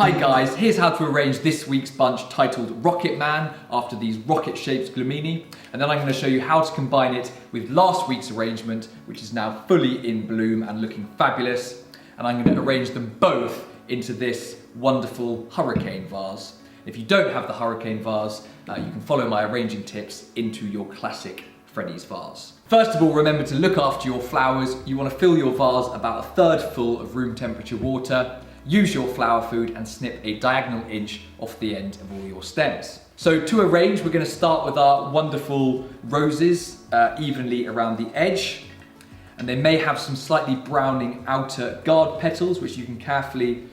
Hi guys, here's how to arrange this week's bunch titled Rocket Man after these rocket-shaped Glamini, and then I'm going to show you how to combine it with last week's arrangement, which is now fully in bloom and looking fabulous, and I'm going to arrange them both into this wonderful hurricane vase. If you don't have the hurricane vase, you can follow my arranging tips into your classic Freddy's vase. First of all, remember to look after your flowers. You want to fill your vase about 1/3 full of room temperature water. Use your flower food and snip a diagonal inch off the end of all your stems. So to arrange, we're going to start with our wonderful roses evenly around the edge. And they may have some slightly browning outer guard petals, which you can carefully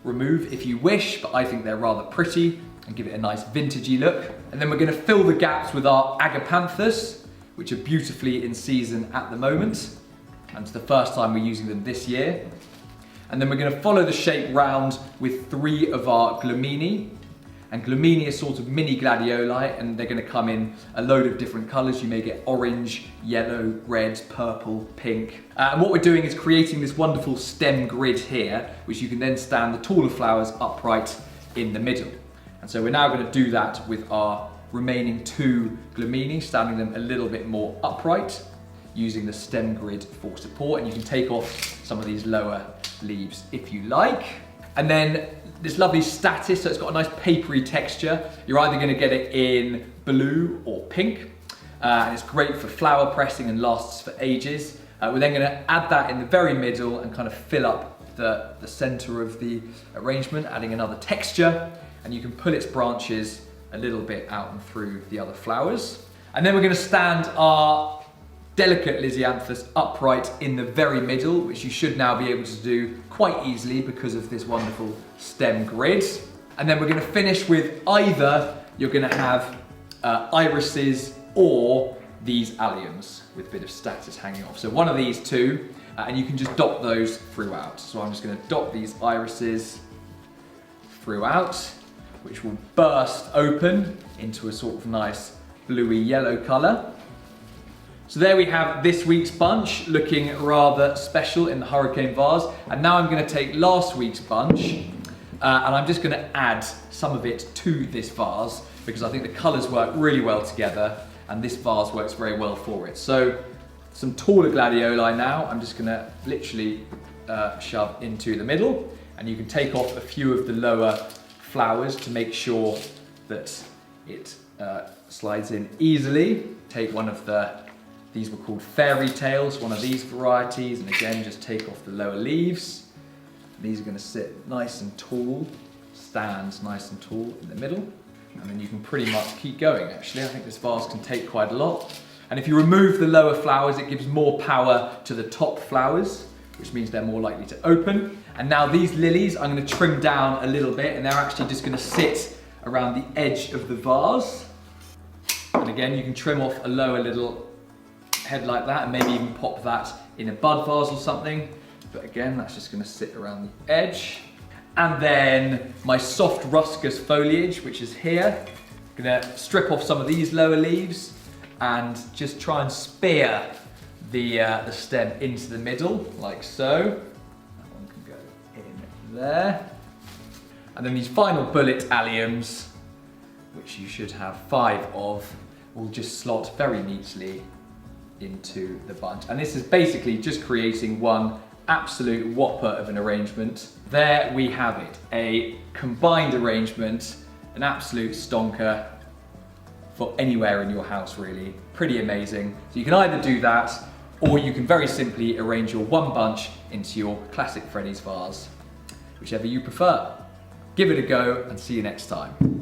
remove if you wish, but I think they're rather pretty and give it a nice vintagey look. And then we're going to fill the gaps with our agapanthus, which are beautifully in season at the moment. And it's the first time we're using them this year. And then we're going to follow the shape round with 3 of our glamini. And glamini are sort of mini gladioli, and they're going to come in a load of different colours. You may get orange, yellow, red, purple, pink. And what we're doing is creating this wonderful stem grid here, which you can then stand the taller flowers upright in the middle. And so we're now going to do that with our remaining 2 glamini, standing them a little bit more upright, using the stem grid for support. And you can take off some of these lower leaves if you like. And then this lovely statice, so it's got a nice papery texture. You're either going to get it in blue or pink, and it's great for flower pressing and lasts for ages. We're then going to add that in the very middle and kind of fill up the center of the arrangement, adding another texture, and you can pull its branches a little bit out and through the other flowers. And then we're going to stand our delicate lisianthus upright in the very middle, which you should now be able to do quite easily because of this wonderful stem grid. And then we're going to finish with either you're going to have irises or these alliums with a bit of statice hanging off. So one of these two, and you can just dot those throughout. So I'm just going to dot these irises throughout, which will burst open into a sort of nice bluey yellow colour. So there we have this week's bunch, looking rather special in the hurricane vase. And now I'm going to take last week's bunch and I'm just going to add some of it to this vase because I think the colours work really well together and this vase works very well for it. So some taller gladioli now, I'm just going to literally shove into the middle, and you can take off a few of the lower flowers to make sure that it slides in easily. Take one of these were called fairy tales, one of these varieties, and again just take off the lower leaves. These are going to sit nice and tall, stand nice and tall in the middle, and then you can pretty much keep going actually. I think this vase can take quite a lot. And if you remove the lower flowers, it gives more power to the top flowers, which means they're more likely to open. And now these lilies I'm going to trim down a little bit, and they're actually just going to sit around the edge of the vase. And again, you can trim off a lower little head like that and maybe even pop that in a bud vase or something. But again, that's just going to sit around the edge. And then my soft ruscus foliage, which is here. I'm going to strip off some of these lower leaves and just try and spear the stem into the middle, like so. That one can go in there. And then these final bullet alliums, which you should have 5 of, will just slot very neatly into the bunch. And this is basically just creating one absolute whopper of an arrangement. There we have it, a combined arrangement, an absolute stonker for anywhere in your house really. Pretty amazing. So you can either do that, or you can very simply arrange your one bunch into your classic Freddy's vase, whichever you prefer. Give it a go and see you next time.